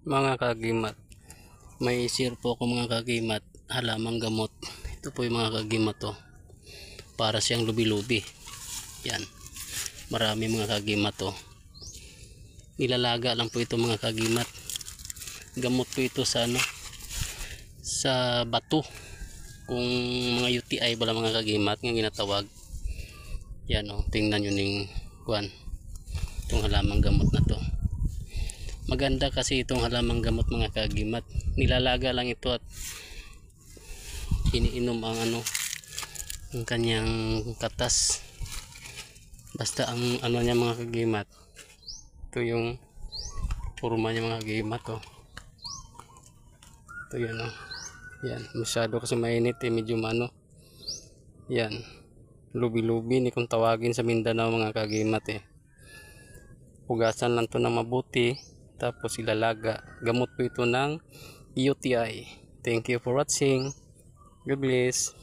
Mga kagimat, may share po ako mga kagimat, halamang gamot. Ito po yung mga kagimat to, para siyang lubi-lubi. Yan, marami mga kagimat to. Nilalaga lang po ito mga kagimat. Gamot po ito sa ano, sa bato. Kung mga UTI wala mga kagimat nga ginatawag. Yan o, tingnan nyo ning kuan, itong halamang gamot na to. Maganda kasi itong halamang gamot mga kagimat. Nilalaga lang ito at iniinom ang ano, ang kanyang katas. Basta ang ano niya mga kagimat, ito yung forma niya mga kagimat oh. Ito yan oh. Yan, masyado kasi mainit eh, medyo mano. Yan, lubi-lubi ni kung tawagin sa Mindanao mga kagimat eh. Hugasan lang to ng mabuti, tapos ilalaga. Gamot po ito ng UTI. Thank you for watching. God bless.